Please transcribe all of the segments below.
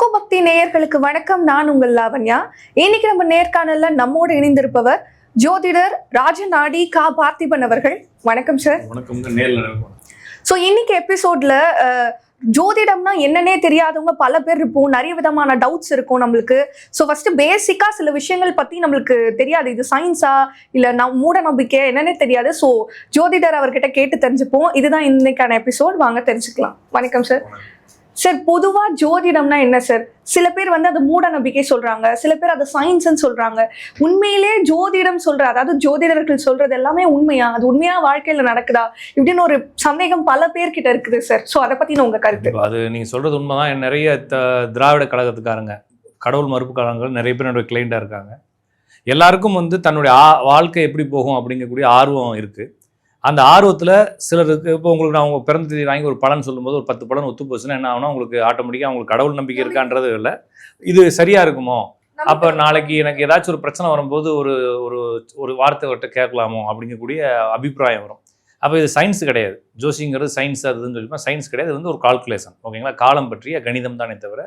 இன்ஃபோபக்தி நேயர்களுக்கு வணக்கம். நான் உங்கள் லாவண்யா. இன்னைக்கு நம்ம நேர்காணல்ல நம்மோடு இணைந்திருப்பவர் ஜோதிடர் ராஜநாடி கா பார்த்திபன் அவர்கள். வணக்கம் சார். வணக்கம். ஸோ இன்னைக்கு எபிசோட்ல ஜோதிடம்னா என்னன்னே தெரியாதவங்க பல பேர் இருப்போம். நிறைய விதமான டவுட்ஸ் இருக்கும் நம்மளுக்கு. ஸோ ஃபர்ஸ்ட் பேசிக்கா சில விஷயங்கள் பத்தி நம்மளுக்கு தெரியாது. இது சயின்ஸா இல்ல மூட நம்பிக்கை என்னன்னே தெரியாது. ஸோ ஜோதிடர் அவர்கிட்ட கேட்டு தெரிஞ்சுப்போம். இதுதான் இன்னைக்கான எபிசோட். வாங்க தெரிஞ்சுக்கலாம். வணக்கம் சார். சார், பொதுவா ஜோதிடம்னா என்ன சார்? சில பேர் அது மூட நம்பிக்கை சொல்றாங்க, சில பேர் அது சயின்ஸ்ன்னு சொல்றாங்க. உண்மையிலே ஜோதிடம் அதாவது ஜோதிடர்கள் சொல்றது எல்லாமே உண்மையா? அது உண்மையா வாழ்க்கையில நடக்குதா இப்படின்னு ஒரு சந்தேகம் பல பேர்கிட்ட இருக்குது சார். ஸோ அதை பத்தி உங்க கருத்து. அது நீங்க சொல்றது உண்மைதான். நிறைய திராவிட கழகத்துக்காரங்க, கடவுள் மறுப்புக்காரங்கள் நிறைய பேர் என்னோட கிளைண்டா இருக்காங்க. எல்லாருக்கும் தன்னுடைய வாழ்க்கை எப்படி போகும் அப்படிங்கக்கூடிய ஆர்வம் இருக்கு. அந்த ஆர்வத்தில் சிலருக்கு இப்போ உங்களுக்கு நான் உங்கள் பிறந்த தேதி வாங்கி ஒரு பலன் சொல்லும்போது ஒரு 10 பலன் ஒத்து போச்சுன்னா என்ன ஆகுனா உங்களுக்கு ஆட்டோமேட்டிக்காக உங்களுக்கு கடவுள் நம்பிக்கை இருக்கான்றது இல்லை, இது சரியாக இருக்குமோ, அப்போ நாளைக்கு எனக்கு ஏதாச்சும் ஒரு பிரச்சனை வரும்போது ஒரு ஒரு ஒரு வார்த்தை விட்டு கேட்கலாமோ அப்படிங்கக்கூடிய அபிப்பிராயம் வரும். அப்போ இது சயின்ஸ் கிடையாது. ஜோசிங்கிறது சயின்ஸ் அதுன்னு சொல்லிப்போம். சயின்ஸ் கிடையாது. இது ஒரு கால்குலேஷன். ஓகேங்களா? காலம் பற்றிய கணிதம் தானே தவிர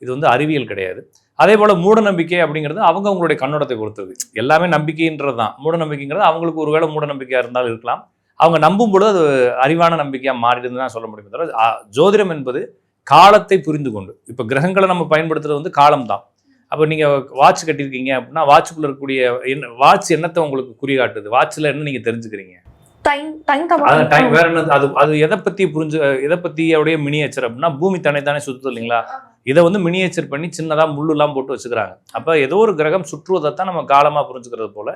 இது அறிவியல் கிடையாது. அதே போல் மூட நம்பிக்கை அப்படிங்கிறது அவங்களுடைய கண்ணோட்டத்தை பொறுத்தது. எல்லாமே நம்பிக்கைன்றது தான். மூட நம்பிக்கைங்கிறது அவங்களுக்கு ஒருவேளை மூட நம்பிக்கையாக இருந்தாலும் இருக்கலாம். அவங்க நம்பும் பொழுது அது அறிவான நம்பிக்கையாக மாறிடுதுன்னு தான் சொல்ல முடியும். தவிர ஜோதிடம் என்பது காலத்தை புரிந்து கொண்டு, இப்போ கிரகங்களை நம்ம பயன்படுத்துறது காலம் தான். அப்போ நீங்கள் வாட்ச் கட்டியிருக்கீங்க அப்படின்னா வாட்சுக்குள்ள இருக்கக்கூடிய வாட்ச் என்னத்தை உங்களுக்கு குறிகாட்டுது? வாட்சில் என்ன நீங்கள் தெரிஞ்சுக்கிறீங்க? டைம் வேற என்ன? அது எதை பற்றி எதை பற்றி அவருடைய மினியேச்சர் அப்படின்னா பூமி தானே சுற்றுது இல்லைங்களா? இதை மினியேச்சர் பண்ணி சின்னதாக முள்ளுலாம் போட்டு வச்சுக்கிறாங்க. அப்போ ஏதோ ஒரு கிரகம் சுற்றுவதை தான் நம்ம காலமாக புரிஞ்சுக்கிறது போல.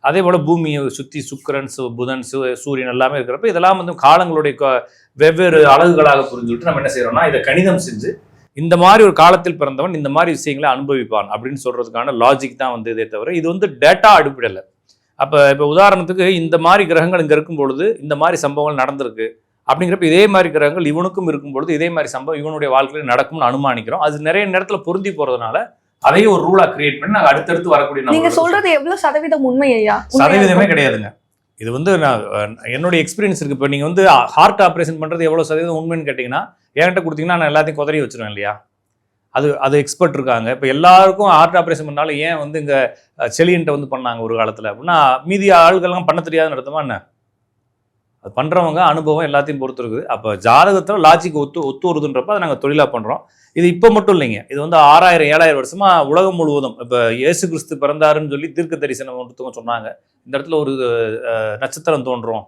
அதே போல் பூமியை சுற்றி சுக்கிரன், புதன், சூரியன் எல்லாமே இருக்கிறப்ப இதெல்லாம் காலங்களுடைய வெவ்வேறு அலகுகளாக புரிஞ்சுக்கிட்டு நம்ம என்ன செய்யறோம்னா இதை கணிதம் செஞ்சு இந்த மாதிரி ஒரு காலத்தில் பிறந்தவன் இந்த மாதிரி விஷயங்களை அனுபவிப்பான் அப்படின்னு சொல்றதுக்கான லாஜிக் தான் இதே தவிர இது டேட்டா அடிப்படையில். அப்போ இப்போ உதாரணத்துக்கு இந்த மாதிரி கிரகங்கள் இங்கே இருக்கும் பொழுது இந்த மாதிரி சம்பவங்கள் நடந்திருக்கு அப்படிங்கிறப்ப இதே மாதிரி கிரகங்கள் இவனுக்கும் இருக்கும் பொழுது இதே மாதிரி சம்பவம் இவனுடைய வாழ்க்கையில் நடக்கும்னு அனுமானிக்கிறோம். அது நிறைய நேரத்தில் பொருந்தி போறதுனால அதையும் ஒரு ரூலா கிரியேட் பண்ணி நாங்கள் அடுத்தடுத்து வரக்கூடிய. நீங்க சொல்றது எவ்வளவு சதவீதம் உண்மை ஐயா? சதவீதமே கிடையாதுங்க. இது நான் என்னுடைய எக்ஸ்பீரியன்ஸ் இருக்கு. இப்போ நீங்க ஹார்ட் ஆப்ரேஷன் பண்றது எவ்வளவு சதவீதம் உண்மைன்னு கேட்டீங்கன்னா என்கிட்ட கொடுத்தீங்கன்னா நான் எல்லாத்தையும் குதறி வச்சிருவேன் இல்லையா? அது எக்ஸ்பர்ட் இருக்காங்க. இப்போ எல்லாருக்கும் ஹார்ட் ஆப்ரேஷன் பண்ணாலும் ஏன் இங்க செலியன்ட்ட பண்ணாங்க ஒரு காலத்துல அப்படின்னா மீதி ஆள்கள்லாம் பண்ண தெரியாதுன்னு அர்த்தமா என்ன? அது பண்ணுறவங்க அனுபவம் எல்லாத்தையும் பொறுத்து இருக்குது. அப்போ ஜாதகத்தில் லாஜிக் ஒத்து வருதுன்றப்ப அதை நாங்கள் தொழிலாக பண்ணுறோம். இது இப்போ மட்டும் இல்லைங்க. இது 6000-7000 வருஷமாக உலகம் முழுவதும் இப்போ இயேசு கிறிஸ்து பிறந்தாருன்னு சொல்லி தீர்க்க தரிசனம் ஒருத்தவங்க சொன்னாங்க. இந்த இடத்துல ஒரு நட்சத்திரம் தோன்றும்,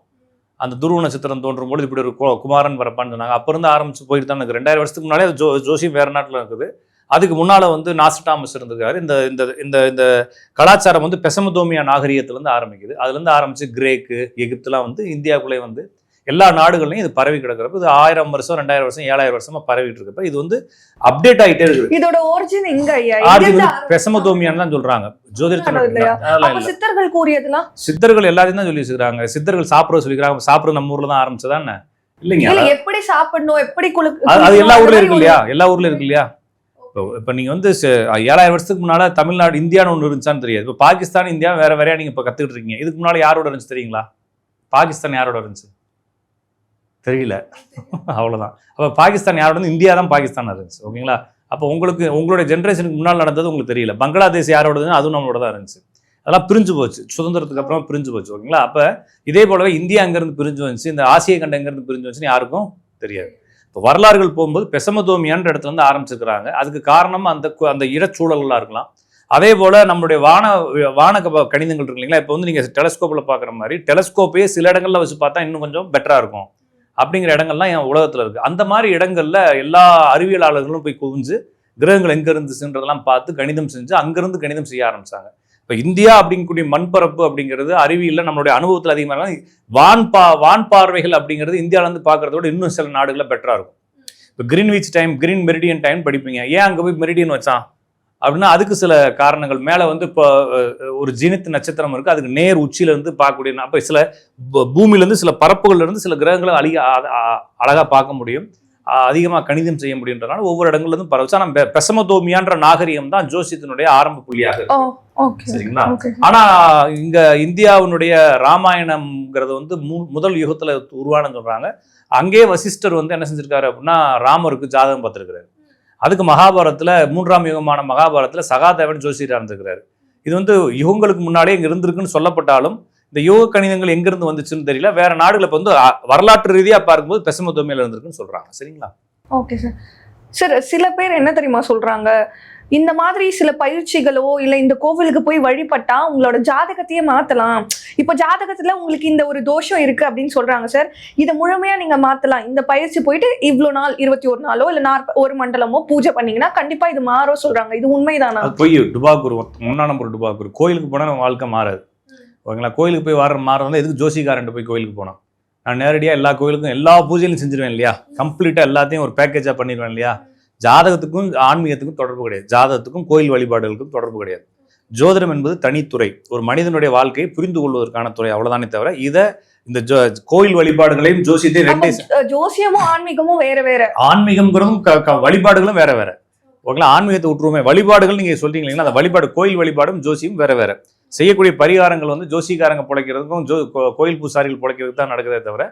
அந்த துருவ நட்சத்திரம் தோன்றும் போது இப்படி ஒரு குமாரன் வரப்பான்னு சொன்னாங்க. அப்போ இருந்து ஆரம்பிச்சு போயிட்டு தான் இருக்குது. 2000 வருஷத்துக்கு முன்னாலே ஜோசியம் வேறு நாட்டில் இருக்குது. அதுக்கு முன்னால் நாஸ்டாமஸ் இருந்திருக்காரு. இந்த இந்த இந்த கலாச்சாரம் பெசமதோமியா நாகரிகத்திலேருந்து ஆரம்பிக்குது. அதுலேருந்து ஆரம்பிச்சு கிரேக்கு, எகிப்துலாம் இந்தியாவுக்குள்ளே எல்லா நாடுகள்லையும் இது பரவி கிடக்கிறப்ப இது 1000 வருஷம், 2000 வருஷம், 7000 வருஷமா பரவிட்டு இருக்கப்ப இது அப்டேட் ஆகிட்டே இருக்குது. இதோட ஒரிஜின் எங்க? பெசமதோமியான்னு தான் சொல்றாங்க. ஜோதிடத்தில் சித்தர்கள் கூறியதுலாம் சித்தர்கள் எல்லாத்தையும் தான் சொல்லி வச்சுக்கிறாங்க. சித்தர்கள் சாப்பிட சொல்லிக்கிறாங்க. சாப்பிட நம்ம ஊர்ல தான் ஆரம்பிச்சதானே இல்லைங்க? எப்படி சாப்பிடணும், எப்படி அது எல்லா ஊர்லயும் இருக்கு இல்லையா? எல்லா ஊர்லயும் இருக்கு இல்லையா? இப்போ நீங்கள் 7000 வருஷத்துக்கு முன்னால் தமிழ்நாடு இந்தியான்னு ஒன்று இருந்துச்சான்னு தெரியாது. இப்போ பாகிஸ்தான், இந்தியா வேற வேறையா நீங்கள் இப்போ கற்றுக்கிட்டு இருக்கீங்க. இதுக்கு முன்னால் யாரோட இருந்துச்சு தெரியுங்களா? பாகிஸ்தான் யாரோட இருந்துச்சு தெரியல. அவ்வளோதான். அப்போ பாகிஸ்தான் யாரோட இந்தியா தான் பாகிஸ்தான் இருந்துச்சு. ஓகேங்களா? அப்போ உங்களுடைய ஜென்ரேஷனுக்கு முன்னால் நடந்தது உங்களுக்கு தெரியல. பங்களாதேஷ் யாரோடதுன்னு அதுவும் நம்மளோட தான் இருந்துச்சு. அதெல்லாம் பிரிஞ்சு போச்சு. சுதந்திரத்துக்கு அப்புறம் பிரிஞ்சு போச்சு. ஓகேங்களா? அப்போ இதே போலவே இந்தியா அங்கேருந்து பிரிஞ்சு வந்துச்சு, இந்த ஆசிய கண்டம் எங்கேருந்து பிரிஞ்சு வந்துச்சுன்னு யாருக்கும் தெரியாது. இப்போ வரலாறுகள் போகும்போது பெசமதோமியான்ற இடத்துல ஆரம்பிச்சிருக்கிறாங்க. அதுக்கு காரணம் அந்த இடச்சூழல்களாக இருக்கலாம். அதே போல் நம்மளுடைய வான கணிதங்கள் இருக்கு இல்லைங்களா? இப்போ நீங்கள் டெலஸ்கோப்பில் பார்க்குற மாதிரி டெலஸ்கோப்பையே சில இடங்களில் வச்சு பார்த்தா இன்னும் கொஞ்சம் பெட்டராக இருக்கும் அப்படிங்கிற இடங்கள்லாம் என் உலகத்தில் இருக்குது. அந்த மாதிரி இடங்களில் எல்லா அறிவியலாளர்களும் போய் குவிஞ்சு கிரகங்கள் எங்கே இருந்துச்சுன்றதெல்லாம் பார்த்து கணிதம் செஞ்சு அங்கேருந்து கணிதம் செய்ய ஆரம்பிச்சாங்க. இப்போ இந்தியா அப்படிங்கக்கூடிய மண்பரப்பு அப்படிங்கிறது அறிவியலில் நம்மளுடைய அனுபவத்தில் அதிகமாக வான் பார்வைகள் அப்படிங்கிறது இந்தியாவிலேருந்து பார்க்குறதோட இன்னும் சில நாடுகளில் பெட்டராக இருக்கும். இப்போ Greenwich time, green meridian time படிப்பீங்க. ஏன் அங்கே போய் மெரிடியன் வச்சான் அப்படின்னா அதுக்கு சில காரணங்கள். மேலே இப்போ ஒரு ஜீனித் நட்சத்திரம் இருக்குது, அதுக்கு நேர் உச்சியிலேருந்து பார்க்கக்கூடிய, அப்போ சில பூமியிலேருந்து சில பரப்புகள்லேருந்து சில கிரகங்களை அழகாக பார்க்க முடியும், அதிகமாக கணிதம் செய்ய முடியுன்றதுனால ஒவ்வொரு இடங்கள்லேருந்து பரவச்சு. ஆனால் பெசமதோமியான்ற நாகரிகம் தான் ஜோசியத்தினுடைய ஆரம்ப புள்ளியாக இருக்கு. சரிங்களா? ஆனா இங்க இந்தியாவினுடைய ராமாயணம்ங்கிறது முதல் யுகத்துல உருவானு சொல்றாங்க. அங்கே வசிஷ்டர் என்ன செஞ்சிருக்காரு அப்படின்னா ராமருக்கு ஜாதகம் பார்த்திருக்கிறாரு. அதுக்கு மகாபாரதத்துல 3ஆம் யுகமான மகாபாரதத்துல சகாதேவன் ஜோசியரா இருந்திருக்கிறாரு. இது வந்து யுகங்களுக்கு முன்னாலே இங்க இருந்திருக்குன்னு சொல்லப்பட்டாலும் இந்த யோக கணிதங்கள் எங்கிருந்து வந்துச்சுன்னு தெரியல. வேற நாடுகளை இப்போ வந்து வரலாற்று ரீதியா பார்க்கும்போது பெசமோத்தோமியால இருந்திருக்குன்னு சொல்றாங்க. சரிங்களா? Okay sir. சார் சில பேர் என்ன தெரியுமா சொல்றாங்க, இந்த மாதிரி சில பயிற்சிகளோ இல்ல இந்த கோவிலுக்கு போய் வழிபட்டா உங்களோட ஜாதகத்தையே மாத்தலாம். இப்போ ஜாதகத்துல உங்களுக்கு இந்த ஒரு தோஷம் இருக்கு அப்படின்னு சொல்றாங்க சார். இதை முழுமையா நீங்க மாத்தலாம். இந்த பயிற்சி போயிட்டு இவ்வளவு நாள் 21 நாளோ இல்ல ஒரு மண்டலமோ பூஜை பண்ணீங்கன்னா கண்டிப்பா இது மாறும் சொல்றாங்க. இது உண்மைதானா? போய் டுபாக்கூர் 1ஆம் நம்பர் டுபாக்கூர் கோயிலுக்கு போனா நம்ம வாழ்க்கை மாறாது. ஓகேங்களா? கோயிலுக்கு போய் மாறதுனா எதுக்கு ஜோசிக்காரன் போய் கோயிலுக்கு போனோம்? நான் நேரடியாக எல்லா கோயிலுக்கும் எல்லா பூஜையிலும் செஞ்சிருவேன் இல்லையா? கம்ப்ளீட்டாக எல்லாத்தையும் ஒரு பேக்கேஜாக பண்ணிடுவேன் இல்லையா? ஜாதகத்துக்கும் ஆன்மீகத்துக்கும் தொடர்பு கிடையாது. ஜாதகத்துக்கும் கோயில் வழிபாடுகளுக்கும் தொடர்பு கிடையாது. ஜோதிடம் என்பது தனித்துறை. ஒரு மனிதனுடைய வாழ்க்கையை புரிந்து கொள்வதற்கான துறை, அவ்வளவுதானே தவிர இதை இந்த கோயில் வழிபாடுகளையும் ஜோசியத்தையும் ரெண்டே. ஜோசியமும் ஆன்மீகமும் வேற வேற. ஆன்மீகம்ங்கிறதும் வழிபாடுகளும் வேற வேற. ஓகேங்களா? ஆன்மீகத்தை விட்டுருவோமே, வழிபாடுகள் நீங்க சொல்றீங்க இல்லைங்களா? அந்த வழிபாடு கோயில் வழிபாடும் ஜோசியும் வேற வேற. செய்யக்கூடிய பரிகாரங்கள் வந்து ஜோசிக்காரங்க பிழைக்கிறதுக்கும் கோயில் பூசாரிகள் பிழைக்கிறதுக்கு தான் நடக்குதே தவிர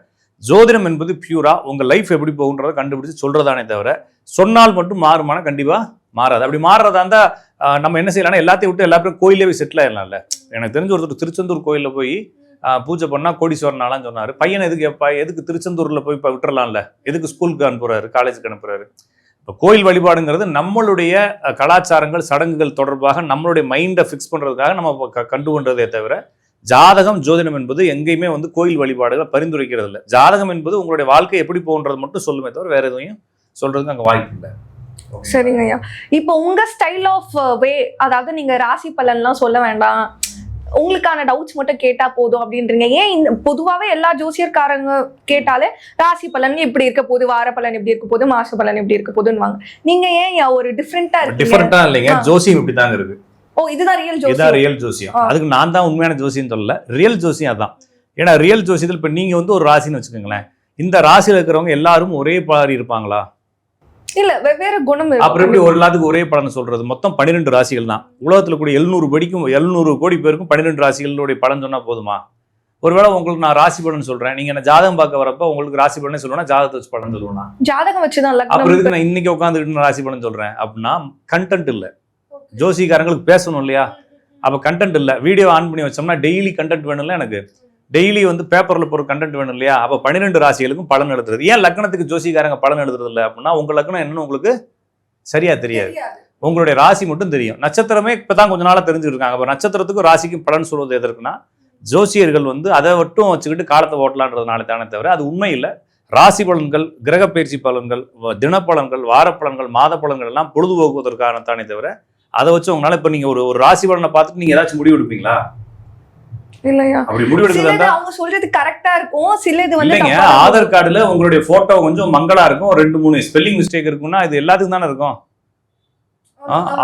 ஜோதிடம் என்பது பியூரா உங்க லைஃப் எப்படி போகுன்றதை கண்டுபிடிச்சு சொல்றதானே தவிர சொன்னால் மட்டும் மாறுமான கண்டிப்பா மாறாது. அப்படி மாறுறதா இருந்தா நம்ம என்ன செய்யலாம், எல்லாத்தையும் விட்டு எல்லா பேரும் கோயிலே போய் செட்டில் ஆயிடலாம்ல. எனக்கு தெரிஞ்ச ஒருத்தர் திருச்செந்தூர் கோயிலில் போய் பூஜை பண்ணா கோடீஸ்வரன் ஆளான்னு சொன்னாரு. பையன் எதுக்கு திருச்செந்தூர்ல போய் விட்டுறலாம்ல, எதுக்கு ஸ்கூலுக்கு அனுப்புறாரு, காலேஜுக்கு அனுப்புறாரு? இப்போ கோயில் வழிபாடுங்கிறது நம்மளுடைய கலாச்சாரங்கள் சடங்குகள் தொடர்பாக நம்மளுடைய மைண்டை ஃபிக்ஸ் பண்றதுக்காக நம்ம கண்டு கொண்டதே தவிர ஜாதகம் ஜோதிடம் என்பது எங்கேயுமே வந்து கோயில் வழிபாடுகளை பரிந்துரைக்கிறது இல்லை. ஜாதகம் என்பது உங்களுடைய வாழ்க்கை எப்படி போகுன்றது மட்டும் சொல்லுமே தவிர வேற எதுவும் சொல்றதுக்கு அங்கே வாய்ப்பு இல்லை. சரிங்க ஐயா. இப்போ உங்க ஸ்டைல் ஆஃப் வே, அதாவது நீங்க ராசி பலன்லாம் சொல்ல வேண்டாம், உங்களுக்கான டவுட்ஸ் மட்டும் கேட்டா போதும் அப்படின்றீங்க. ஏன் இந்த பொதுவாகவே எல்லா ஜோசியர்காரங்க கேட்டாலே ராசி பலன் எப்படி இருக்க போகுது, வார பலன் எப்படி இருக்க போகுது, மாச பலன் எப்படி இருக்க போகுதுன்னு நீங்க ஏன் ஒரு டிஃப்ரெண்டா இல்லைங்க? ஜோசியம் இப்படி தாங்க இருக்கு. ஓ, இதுதான் ரியல் ஜோசியம். இதான் ரியல் ஜோசியம். அதுக்கு நான் தான் உண்மையான ஜோசியம் சொல்லல, ரியல் ஜோசியம் அதான். ஏன்னா ரியல் ஜோசியத்தில் இப்ப நீங்க வந்து ஒரு ராசின்னு வச்சுக்கோங்களேன், இந்த ராசியில இருக்கிறவங்க எல்லாரும் ஒரே பாரி இருப்பாங்களா? இல்ல, வெவ்வேறு குணம். அப்புறம் எப்படி ஒரு எல்லாத்துக்கும் ஒரே பலன் சொல்றது? மொத்தம் 12 ராசிகள் தான். உலகத்துல கூட 700 கோடி பேருக்கும் 12 ராசிகளுடைய பலன் சொன்னா போதுமா? ஒருவேளை உங்களுக்கு நான் ராசி பலன் சொல்றேன், நீங்க என்ன ஜாதகம் பார்க்க வரப்ப உங்களுக்கு ராசி பலன் சொல்லுவேன், ஜாதகத்தை வச்சு பலன் சொல்லுவேன். ஜாதகம் வச்சுதான். அப்புறம் இதுக்கு நான் இன்னைக்கு உட்காந்துக்கிட்டு ராசி பலன் சொல்றேன் அப்படின்னா கண்டென்ட் இல்ல. ஜோசிக்காரங்களுக்கு பேசணும் இல்லையா? அப்ப கண்டென்ட் இல்ல. வீடியோ ஆன் பண்ணி வச்சோம்னா டெய்லி கண்டென்ட் வேணும்ல, எனக்கு டெய்லி வந்து பேப்பர்ல போற கண்டென்ட் வேணும் இல்லையா? அப்ப 12 ராசிகளுக்கும் பலன் எழுதுறது. ஏன் லக்னத்துக்கு ஜோசிக்காரங்க பலன் எழுதுறது இல்லை அப்படின்னா உங்க லக்னம் என்னன்னு உங்களுக்கு சரியா தெரியாது. உங்களுடைய ராசி மட்டும் தெரியும். நட்சத்திரமே இப்பதான் கொஞ்ச நாளா தெரிஞ்சுருக்காங்க. அப்ப நட்சத்திரத்துக்கும் ராசிக்கும் பலன் சொல்வது எதற்குன்னா ஜோசியர்கள் வந்து அதை மட்டும் வச்சுக்கிட்டு காலத்தை ஓட்டலான்றதுனால தானே தவிர அது உண்மை இல்லை. ராசி பலன்கள், கிரக பயிற்சி பலன்கள், தினப்பலன்கள், வார பலன்கள், மாத பலன்கள் எல்லாம் பொழுதுபோக்குவதற்கான தானே தவிர அதை வச்சு உங்களால இப்ப நீங்க ஒரு ராசி பலனை பார்த்துட்டு நீங்க ஏதாச்சும் முடிவு எடுப்பீங்களா? இல்லையா? அப்படி முடிவெடுக்கிறது அவங்க சொல்றது கரெக்டா இருக்கும், சில இது வந்து இல்லைங்க. ஆதார் கார்டுல உங்களுடைய போட்டோ கொஞ்சம் மங்களா இருக்கும், 2-3 ஸ்பெல்லிங் மிஸ்டேக் இருக்குன்னா இது எல்லாத்துக்கும் தானே இருக்கும்.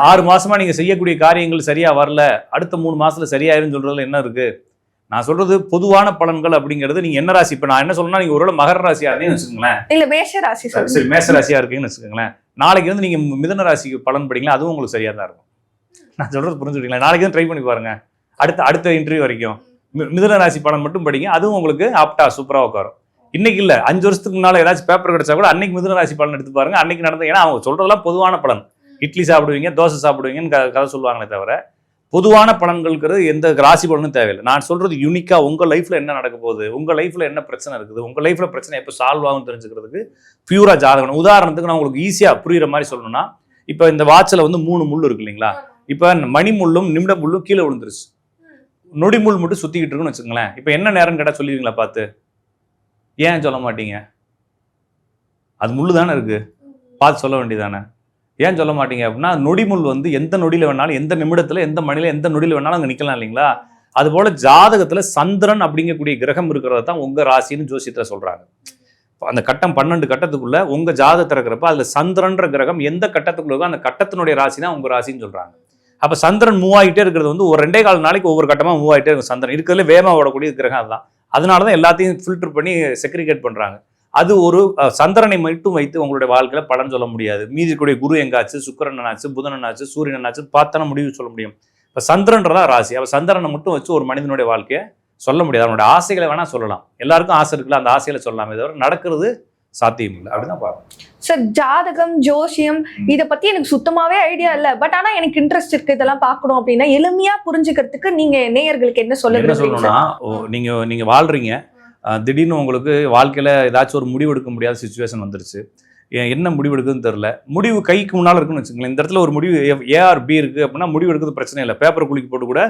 6 மாசமா நீங்க செய்யக்கூடிய காரியங்கள் சரியா வரல, அடுத்த 3 மாசத்துல சரியாயிருன்னு சொல்றதுல என்ன இருக்கு? நான் சொல்றது பொதுவான பலன்கள் அப்படிங்கிறது. நீங்க என்ன ராசி, இப்ப நான் என்ன சொல்லணும்னா நீங்க ஒருவேளை மகர ராசியா இருந்தீங்கன்னு வச்சுக்கோங்களேன், இல்ல மேஷ ராசி, சரி மேஷ ராசியா இருக்கீங்கன்னு வச்சுக்கோங்களேன், நாளைக்கு வந்து நீங்க மிதுன ராசிக்கு பலன் படிக்கலாம், அதுவும் உங்களுக்கு சரியா தான் இருக்கும். நான் சொல்றது புரிஞ்சுக்கிட்டீங்களா? நாளைக்கு வந்து ட்ரை பண்ணி பாருங்க. அடுத்த இன்டர்வியூ வரைக்கும் மிதுன ராசி பலன் மட்டும் படிங்க, அதுவும் உங்களுக்கு ஆப்டா சூப்பரா உட்காரும். இன்னைக்கு இல்ல 5 வருஷத்துக்கு முன்னால ஏதாச்சும் பேப்பர் கிடைச்சா கூட அன்னைக்கு மிதுன ராசி பலன் எடுத்து பாருங்க, அன்னைக்கு நடந்த. ஏன்னா அவங்க சொல்றதெல்லாம் பொதுவான பலன். இட்லி சாப்பிடுவீங்க, தோசை சாப்பிடுவீங்கன்னு கதை சொல்லுவாங்களே தவிர பொதுவான பலன்களுங்கிறது எந்த ராசி பலனும் தேவையில்லை. நான் சொல்றது யூனிக்கா உங்க லைஃப்ல என்ன நடக்க போகுது, உங்க லைஃப்ல என்ன பிரச்சனை இருக்குது, உங்க லைஃப்ல பிரச்சனை எப்போ சால்வ் ஆகும் தெரிஞ்சுக்கிறதுக்கு பியூரா ஜாதகம். உதாரணத்துக்கு நான் உங்களுக்கு ஈஸியா புரியுற மாதிரி சொல்லணும்னா, இப்ப இந்த வாட்ச்ல வந்து 3 முள் இருக்கு இல்லைங்களா? இப்ப மணி முள்ளும் நிமிட முள்ளும் கீழே விழுந்துருச்சு, நொடி முள் மட்டும் சுத்திக்கிட்டு இருக்குன்னு வச்சுக்கோங்களேன். இப்ப என்ன நேரம் கேட்டா சொல்லிடுவீங்களா பார்த்து? ஏன் சொல்ல மாட்டீங்க? அது முள்ளு தானே இருக்கு, பார்த்து சொல்ல வேண்டியதானே. ஏன் சொல்ல மாட்டீங்க அப்படின்னா நொடிமுள் வந்து எந்த நொடியில வேணாலும், எந்த நிமிடத்துல, எந்த மணில, எந்த நொடியில வேணாலும் அங்க நிக்கலாம் இல்லைங்களா? அது போல ஜாதகத்துல சந்திரன் அப்படிங்கக்கூடிய கிரகம் இருக்கிறத தான் உங்க ராசின்னு ஜோசியத்துல சொல்றாங்க. அந்த கட்டம் 12 கட்டத்துக்குள்ள உங்க ஜாதகத்துல இருக்கிறப்ப அதுல சந்திரன்ற கிரகம் எந்த கட்டத்துக்குள்ள இருக்கோ அந்த கட்டத்தினுடைய ராசி தான் உங்க ராசின்னு சொல்றாங்க. அப்ப சந்திரன் மூவ் ஆகிட்டே இருக்கிறது வந்து ஒரு 2.25 நாளைக்கு ஒவ்வொரு கட்டமா மூவ் ஆகிட்டே இருக்கும். சந்திரன் இருக்கிறதுல வேகமா ஓடக்கூடிய கிரகம் அதுதான். அதனாலதான் எல்லாத்தையும் ஃபில்டர் பண்ணி செக்ரிகேட் பண்றாங்க. அது ஒரு சந்திரனை மட்டும் வைத்து உங்களுடைய வாழ்க்கையில பலன் சொல்ல முடியாது. மீதி இருக்கக்கூடிய குரு எங்காச்சு, சுக்கிரன் என்னாச்சு, புதன் என்னாச்சு, சூரியன் என்னாச்சு பார்த்தான முடிவு சொல்ல முடியும். இப்ப சந்திரன்றதா ராசி. அப்ப சந்திரனை மட்டும் வச்சு ஒரு மனிதனுடைய வாழ்க்கையை சொல்ல முடியாது. அவனுடைய ஆசைகளை வேணா சொல்லலாம், எல்லாருக்கும் ஆசை இருக்குல்ல, அந்த ஆசைகளை சொல்லலாமே தவிர நடக்கிறது சாத்தியம் இல்லை. அப்படிதான் பார்க்கணும். சார் ஜாதகம் ஜோசியம் இதை பத்தி எனக்கு சுத்தமாவே ஐடியா இல்ல, பட் ஆனா எனக்கு இன்ட்ரெஸ்ட் இருக்கு இதெல்லாம் பார்க்கணும் அப்படின்னா எளிமையா புரிஞ்சுக்கிறதுக்கு நீங்க நேயர்களுக்கு என்ன என்ன சொல்லணும்னா, நீங்க வாழ்றீங்க, திடீர்னு உங்களுக்கு வாழ்க்கையில ஏதாச்சும் ஒரு முடிவு எடுக்க முடியாத சுச்சுவேஷன் வந்துருச்சு. என்ன முடிவு எடுக்குதுன்னு தெரியல. முடிவு கைக்கு முன்னால இருக்குன்னு வச்சுக்கோங்களேன். இந்த இடத்துல ஒரு முடிவு ஏஆர் பி இருக்கு அப்படின்னா முடிவு எடுக்கிறது பிரச்சனை இல்லை. பேப்பர் குலுக்கி போட்டு கூட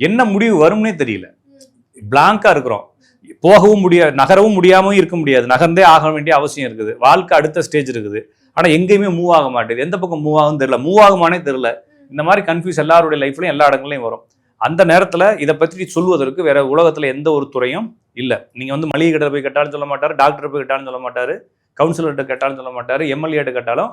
என்ன முடிவு வரும்னே தெரியல. பிளாங்கா இருக்கிறோம். போகவும் முடியாது, நகரவும் முடியாமல் இருக்க முடியாது. நகர்ந்தே ஆக வேண்டிய அவசியம் இருக்குது. வாழ்க்கை அடுத்த ஸ்டேஜ் இருக்குது. ஆனால் எங்கேயுமே மூவ் ஆக மாட்டேது. எந்த பக்கம் மூவ் ஆகும்னு தெரியல, மூவ் ஆகுமானே தெரியல. இந்த மாதிரி கன்ஃபியூஸ் எல்லாருடைய லைஃப்லையும் எல்லா இடங்களையும் வரும். அந்த நேரத்தில் இதை பற்றி சொல்வதற்கு வேற உலகத்தில் எந்த ஒரு துறையும் இல்லை. நீங்கள் வந்து மளிகை கடையில் போய் கேட்டாலும் சொல்ல மாட்டார், டாக்டர் போய் கேட்டாலும் சொல்ல மாட்டார், கவுன்சிலர்கிட்ட கேட்டாலும் சொல்ல மாட்டார், எம்எல்ஏட்ட கேட்டாலும்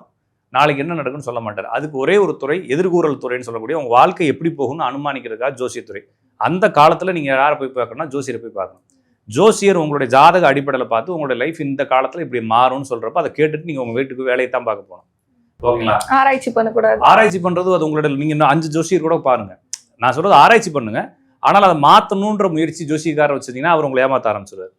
நாளைக்கு என்ன நடக்குன்னு சொல்ல மாட்டார். அதுக்கு ஒரே ஒரு துறை எதிர்கூறல் துறைன்னு சொல்லக்கூடிய உங்கள் வாழ்க்கை எப்படி போகும்னு அனுமானிக்கிறதுக்காக ஜோசியத்துறை. அந்த காலத்தில் நீங்கள் யாரை போய் பார்க்கணும்னா ஜோசியரை போய் பார்க்கணும். ஜோசியர் உங்களுடைய ஜாதக அடிப்படையில் பார்த்து உங்களுடைய லைஃப் இந்த காலத்தில் இப்படி மாறும்னு சொல்கிறப்ப அதை கேட்டுட்டு நீங்கள் உங்கள் வீட்டுக்கு வேலையை தான் பார்க்க போகணும். ஓகேங்களா? ஆராய்ச்சி பண்ணக்கூடாது. ஆராய்ச்சி பண்ணுறது அது உங்களோட, நீங்கள் இன்னும் 5 ஜோசியர் கூட பாருங்க. நான் சொல்கிறது ஆராய்ச்சி பண்ணுங்க, ஆனால் அதை மாற்றணுன்ற முயற்சி ஜோசியக்காரர் வச்சிருந்தீங்கன்னா அவர் உங்களை ஏமாற்ற ஆரம்பிச்சிடுவார்.